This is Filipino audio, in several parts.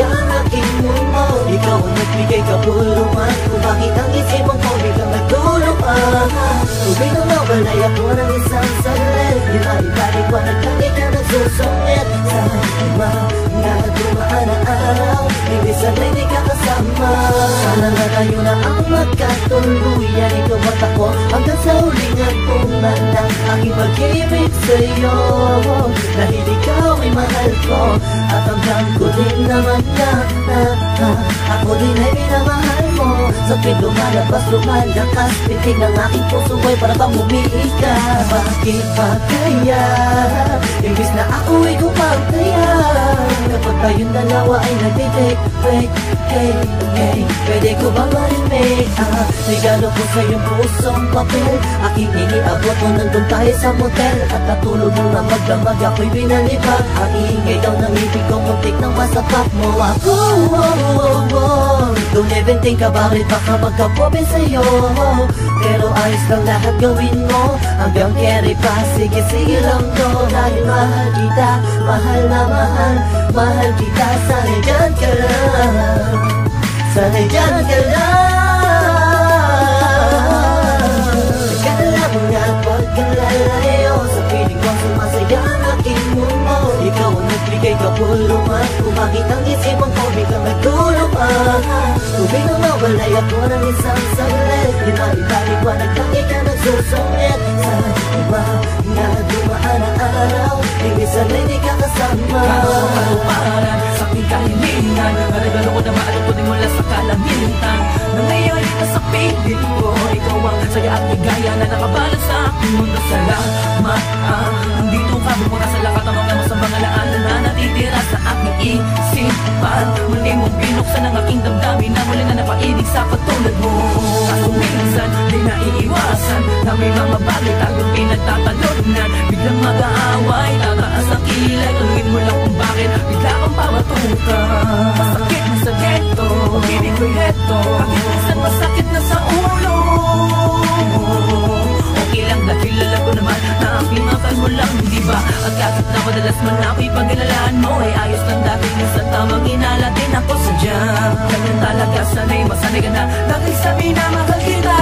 ang aking mundo. Ikaw ang nagbigay kapulungan kung bakit ang isipan ko biglang nagtulungan. Tubig na mawalay ako ng isang saglit, di maipaliwanag lang ikaw nagsusungit. Sa mga dumaan na araw, ibig sana'y di ka kasama. Sana na tayo na ang magkatuluyan, ikaw at ako hanggang sa huling hantungan ng aking pag-ibig sa'yo. Dahil ikaw ay mahal ko at hanggang ko din naman na ako din ay minamahal mo. Sa tuwing lumalabas, lumalakas pitig ng aking puso ay para bang umiika. Bakit ba kaya imbis na ako ay gumagaya kapag tayong dalawa ay nagtitik? Pwede ko bang marimik regalo ko sa iyong pusong papel? Aking iniabot mo nandun tayo sa motel at natulog mo na magdamag ako'y binalibag. Ang iingay daw ng ibig ko muntik nang masapak mo ako. Don't even think about it, baka magkapoben sa'yo. Pero ayos lang lahat gawin mo hanggang carry pa. Sige lang to, dahil mahal kita, mahal na mahal kita. Sana'y dyan ka lang, sana'y dyan ka lang. Nagkala mo nga at huwag kang lalayo sa piling ko sumasaya ang aking mundo. Ikaw ang nagbigay kapulungan kung bakit ang isipan ko biglang nagtulungan. Tubig na mawalay ako ng isang saglit, di maipaliwanag lang ikaw nagsusungit. Sa mga dumaan na araw, ibig sana'y di ka kasama. Kaluparan sa aking kahilingan, regalo ko na maalutunin mula sa kalangitan. Na ngayon ito sa piling ko, ikaw ang saya at ligaya na nakabalot sa aking mundo. Salamat, nandito ka bumura sa lakat ang mga sa mga laanan na natitira sa aking isipan. Muli mong binuksan ang aking damdamin na muli na napainig sa katulad mo. Kaso minsan di naiiwasan na may mga bagay tayong pinagtatalunan. Biglang mag-aaway, tataas ang kilay, aluin mo lang kung bakit bigla kang pamatukan. Masakit na sa ghetto, pag-ibig ko'y heto, bakit minsan masakit na sa ulo. Okay lang dahil alam ko naman na ang pinakal mo lang, di ba? At kahit na madalas man ako'y pag-ilalaan mo, ay ayos lang dahil minsan tamang inala din ako sadya. Ganyan talaga, sana'y masanay ka na dahil sabi na mahal kita.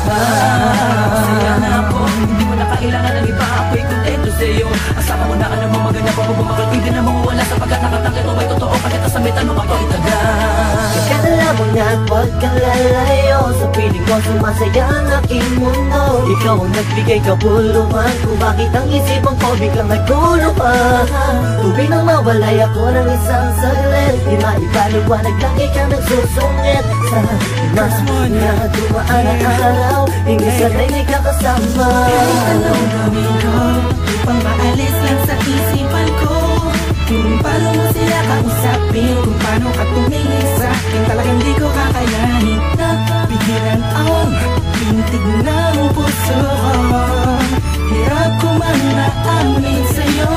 Masaya na ako, hindi mo na kailangan ng iba, ako'y kontento sa'yo. Asama mo na ka namang maganda pa bumakal, hindi na mawawala sapagkat nakatangkit mo ay totoo, kahit nasamitan mo ako'y tagal. Nagkala mo nga at huwag kang lalayo sa piling ko sumasaya ang aking mundo. Ikaw ang nagbigay kapulungan kung bakit ang isipan ko biglang nagtulungan. Tubig nang mawalay ako ng isang saglit, di maipaliwanag lang ikaw nagsusungit. Sa mga dumaan na araw, hindi sana'y di ka kasama. Kahit anong gawin ko upang maalis lang sa isipan ko, kung paano mo sila kausapin, kung paano ka tumingin sa akin, talagang di ko kakayanin na pigilan ang pintig ng puso ko. Hirap ko man maamin sa'yo.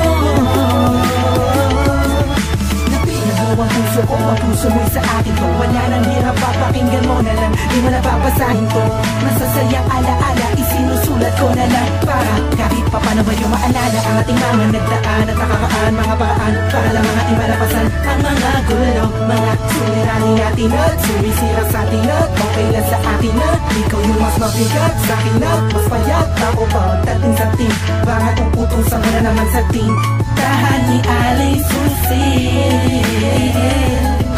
Napinagawa ang puso ko, ang puso mo'y sa akin to. Wala nang hirap, papakinggan mo na lang, di mo na papasahin to. Masasayang alaala, isinusulat ko na lang para kahit pa paano ba yung maalala ang ating mga nagdaan at nakakaan mga paraan para lang ang ating malapasan ang mga gulo, mga suliranin natin at sumisira sa atin at okay lang sa atin na ikaw yung mas mabigat sa akin at mas payat ako pagdating sa team, bakit uputusan mo na naman sa team tahan ni Alay Susi.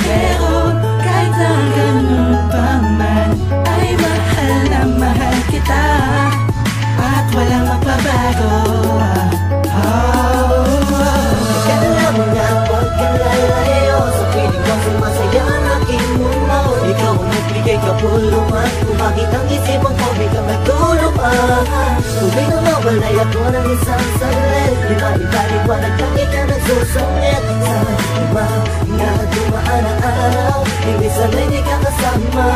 Pero kahit na ganun pa man ay mahal na mahal kita at walang magbabago. Nagkala mo nga at huwag kang lalayo sa piling ko sumasaya ang aking mundo. Ikaw ang nagbigay kapulungan kung bakit ang isipan ko biglang nagtulungan. Tubig na mawalay ako ng isang saglit, di maipaliwanag lang ikaw nagsusungit. Sa mga dumaan na araw, ibig sana'y di ka kasama.